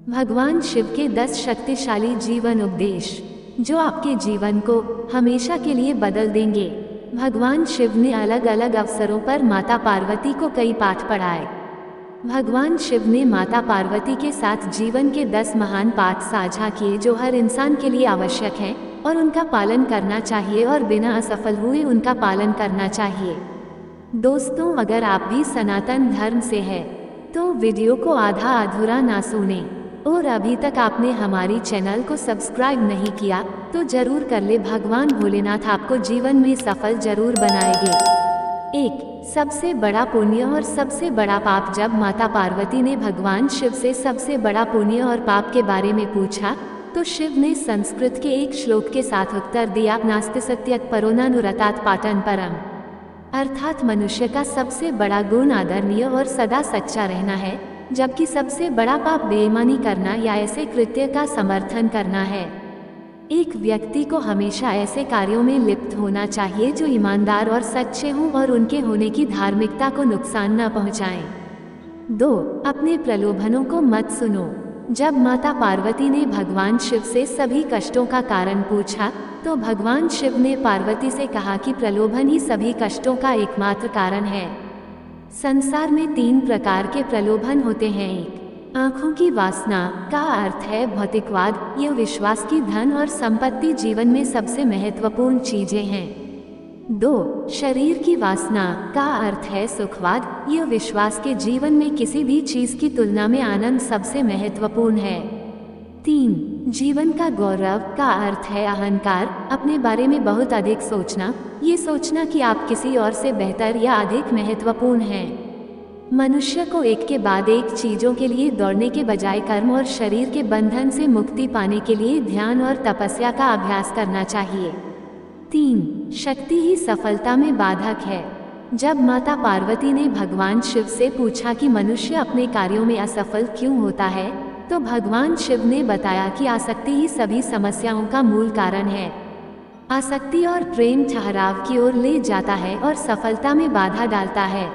भगवान शिव के 10 शक्तिशाली जीवन उपदेश जो आपके जीवन को हमेशा के लिए बदल देंगे। भगवान शिव ने अलग अलग अवसरों पर माता पार्वती को कई पाठ पढ़ाए। भगवान शिव ने माता पार्वती के साथ जीवन के 10 महान पाठ साझा किए जो हर इंसान के लिए आवश्यक हैं और उनका पालन करना चाहिए और बिना असफल हुए उनका पालन करना चाहिए। दोस्तों, अगर आप भी सनातन धर्म से हैं तो वीडियो को आधा अधूरा ना सुने और अभी तक आपने हमारी चैनल को सब्सक्राइब नहीं किया तो जरूर कर ले। भगवान भोलेनाथ आपको जीवन में सफल जरूर बनाएंगे। 1. सबसे बड़ा पुण्य और सबसे बड़ा पाप। जब माता पार्वती ने भगवान शिव से सबसे बड़ा पुण्य और पाप के बारे में पूछा तो शिव ने संस्कृत के एक श्लोक के साथ उत्तर दिया, नास्ति सत्यत परो नानुरतात् पाटन परम। अर्थात मनुष्य का सबसे बड़ा गुण आदरणीय और सदा सच्चा रहना है, जबकि सबसे बड़ा पाप बेईमानी करना या ऐसे कृत्य का समर्थन करना है। एक व्यक्ति को हमेशा ऐसे कार्यों में लिप्त होना चाहिए जो ईमानदार और सच्चे हों और उनके होने की धार्मिकता को नुकसान न पहुंचाएं। 2. अपने प्रलोभनों को मत सुनो। जब माता पार्वती ने भगवान शिव से सभी कष्टों का कारण पूछा तो भगवान शिव ने पार्वती से कहा कि प्रलोभन ही सभी कष्टों का एकमात्र कारण है। संसार में 3 प्रकार के प्रलोभन होते हैं। 1. आँखों की वासना का अर्थ है भौतिकवाद, यह विश्वास की धन और संपत्ति जीवन में सबसे महत्वपूर्ण चीजें हैं। 2. शरीर की वासना का अर्थ है सुखवाद, यह विश्वास के जीवन में किसी भी चीज की तुलना में आनंद सबसे महत्वपूर्ण है। 3. जीवन का गौरव का अर्थ है अहंकार, अपने बारे में बहुत अधिक सोचना, ये सोचना कि आप किसी और से बेहतर या अधिक महत्वपूर्ण हैं। मनुष्य को एक के बाद एक चीजों के लिए दौड़ने के बजाय कर्म और शरीर के बंधन से मुक्ति पाने के लिए ध्यान और तपस्या का अभ्यास करना चाहिए। 3. शक्ति ही सफलता में बाधक है। जब माता पार्वती ने भगवान शिव से पूछा कि मनुष्य अपने कार्यों में असफल क्यों होता है तो भगवान शिव ने बताया कि आसक्ति ही सभी समस्याओं का मूल कारण है। आसक्ति और प्रेम ठहराव की ओर ले जाता है और सफलता में बाधा डालता है।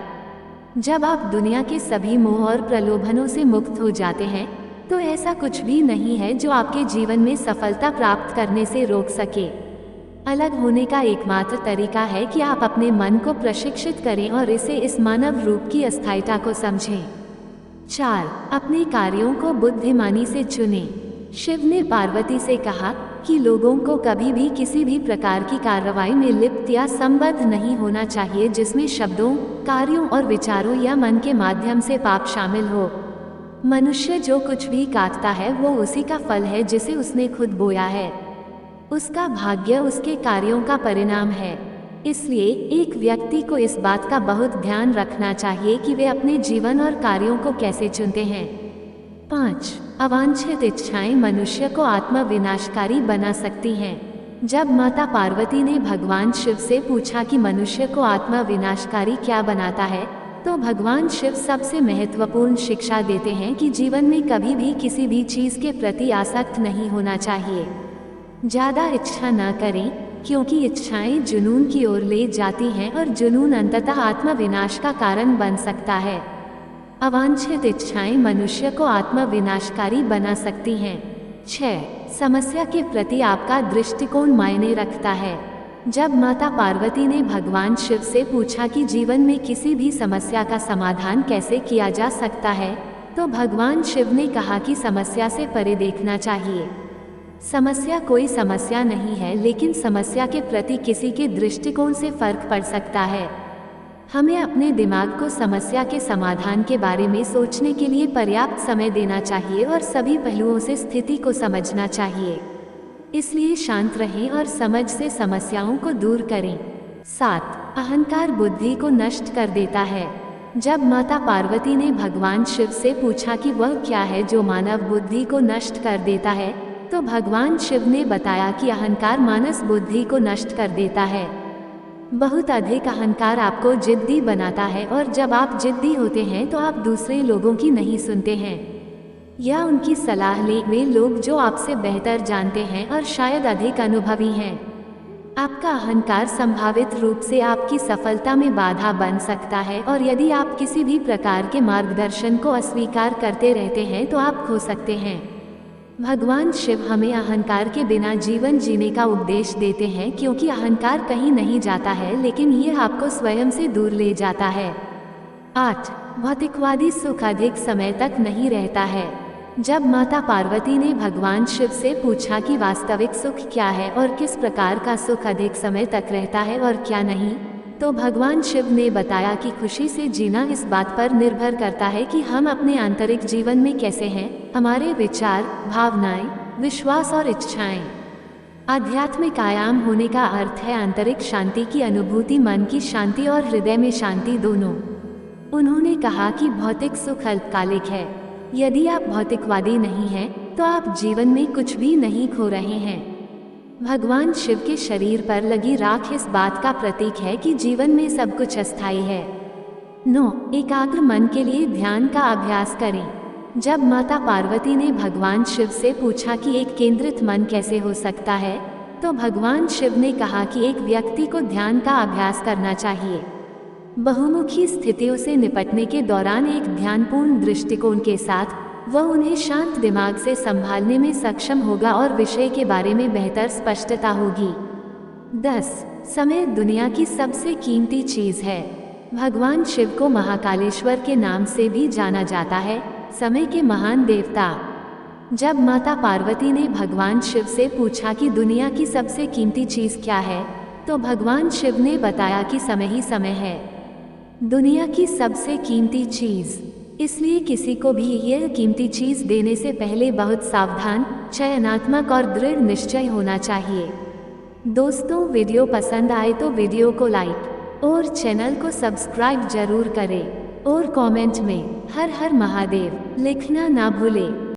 जब आप दुनिया के सभी मोह और प्रलोभनों से मुक्त हो जाते हैं तो ऐसा कुछ भी नहीं है जो आपके जीवन में सफलता प्राप्त करने से रोक सके। अलग होने का एकमात्र तरीका है कि आप अपने मन को प्रशिक्षित करें और इसे इस मानव रूप की अस्थायीता को समझें। 4. अपने कार्यों को बुद्धिमानी से चुनें। शिव ने पार्वती से कहा कि लोगों को कभी भी किसी भी प्रकार की कार्रवाई में लिप्त या संबद्ध नहीं होना चाहिए जिसमें शब्दों, कार्यों और विचारों या मन के माध्यम से पाप शामिल हो। मनुष्य जो कुछ भी काटता है वो उसी का फल है जिसे उसने खुद बोया है। उसका भाग्य उसके कार्यों का परिणाम है। इसलिए एक व्यक्ति को इस बात का बहुत ध्यान रखना चाहिए कि वे अपने जीवन और कार्यों को कैसे चुनते हैं। 5. अवांछित इच्छाएं मनुष्य को आत्म विनाशकारी बना सकती हैं। जब माता पार्वती ने भगवान शिव से पूछा कि मनुष्य को आत्म विनाशकारी क्या बनाता है तो भगवान शिव सबसे महत्वपूर्ण शिक्षा देते हैं कि जीवन में कभी भी किसी भी चीज के प्रति आसक्त नहीं होना चाहिए। ज्यादा इच्छा न करें क्योंकि इच्छाएं जुनून की ओर ले जाती हैं और जुनून अंततः आत्मविनाश का कारण बन सकता है। अवांछित इच्छाएं मनुष्य को आत्मविनाशकारी बना सकती हैं। 6. समस्या के प्रति आपका दृष्टिकोण मायने रखता है। जब माता पार्वती ने भगवान शिव से पूछा कि जीवन में किसी भी समस्या का समाधान कैसे किया जा सकता है तो भगवान शिव ने कहा कि समस्या से परे देखना चाहिए। समस्या कोई समस्या नहीं है, लेकिन समस्या के प्रति किसी के दृष्टिकोण से फर्क पड़ सकता है। हमें अपने दिमाग को समस्या के समाधान के बारे में सोचने के लिए पर्याप्त समय देना चाहिए और सभी पहलुओं से स्थिति को समझना चाहिए। इसलिए शांत रहें और समझ से समस्याओं को दूर करें। 7. अहंकार बुद्धि को नष्ट कर देता है। जब माता पार्वती ने भगवान शिव से पूछा कि वह क्या है जो मानव बुद्धि को नष्ट कर देता है तो भगवान शिव ने बताया कि अहंकार मानस बुद्धि को नष्ट कर देता है। बहुत अधिक अहंकार आपको जिद्दी बनाता है और जब आप जिद्दी होते हैं तो आप दूसरे लोगों की नहीं सुनते हैं या उनकी सलाह लें। वे लोग जो आपसे बेहतर जानते हैं और शायद अधिक अनुभवी हैं। आपका अहंकार संभावित रूप से आपकी सफलता में बाधा बन सकता है और यदि आप किसी भी प्रकार के मार्गदर्शन को अस्वीकार करते रहते हैं तो आप खो सकते हैं। भगवान शिव हमें अहंकार के बिना जीवन जीने का उपदेश देते हैं, क्योंकि अहंकार कहीं नहीं जाता है लेकिन यह आपको स्वयं से दूर ले जाता है। 8. भौतिकवादी सुख अधिक समय तक नहीं रहता है। जब माता पार्वती ने भगवान शिव से पूछा कि वास्तविक सुख क्या है और किस प्रकार का सुख अधिक समय तक रहता है और क्या नहीं, तो भगवान शिव ने बताया कि खुशी से जीना इस बात पर निर्भर करता है कि हम अपने आंतरिक जीवन में कैसे हैं, हमारे विचार, भावनाएं, विश्वास और इच्छाएं। आध्यात्मिक आयाम होने का अर्थ है आंतरिक शांति की अनुभूति, मन की शांति और हृदय में शांति दोनों। उन्होंने कहा कि भौतिक सुख अल्पकालिक है। यदि आप भौतिकवादी नहीं हैं, तो आप जीवन में कुछ भी नहीं खो रहे हैं। भगवान शिव के शरीर पर लगी राख इस बात का प्रतीक है कि जीवन में सब कुछ अस्थायी है। 9. एकाग्र मन के लिए ध्यान का अभ्यास करें। जब माता पार्वती ने भगवान शिव से पूछा कि एक केंद्रित मन कैसे हो सकता है, तो भगवान शिव ने कहा कि एक व्यक्ति को ध्यान का अभ्यास करना चाहिए। बहुमुखी स्थितियों से निपटने के दौरान एक ध्यानपूर्ण दृष्टिकोण के साथ वह उन्हें शांत दिमाग से संभालने में सक्षम होगा और विषय के बारे में बेहतर स्पष्टता होगी। 10. समय दुनिया की सबसे कीमती चीज है। भगवान शिव को महाकालेश्वर के नाम से भी जाना जाता है, समय के महान देवता। जब माता पार्वती ने भगवान शिव से पूछा कि दुनिया की सबसे कीमती चीज क्या है, तो भगवान शिव ने बताया कि समय ही समय है, दुनिया की सबसे कीमती चीज। इसलिए किसी को भी यह कीमती चीज देने से पहले बहुत सावधान, चयनात्मक और दृढ़ निश्चय होना चाहिए। दोस्तों, वीडियो पसंद आए तो वीडियो को लाइक और चैनल को सब्सक्राइब जरूर करें और कमेंट में हर हर महादेव लिखना ना भूलें।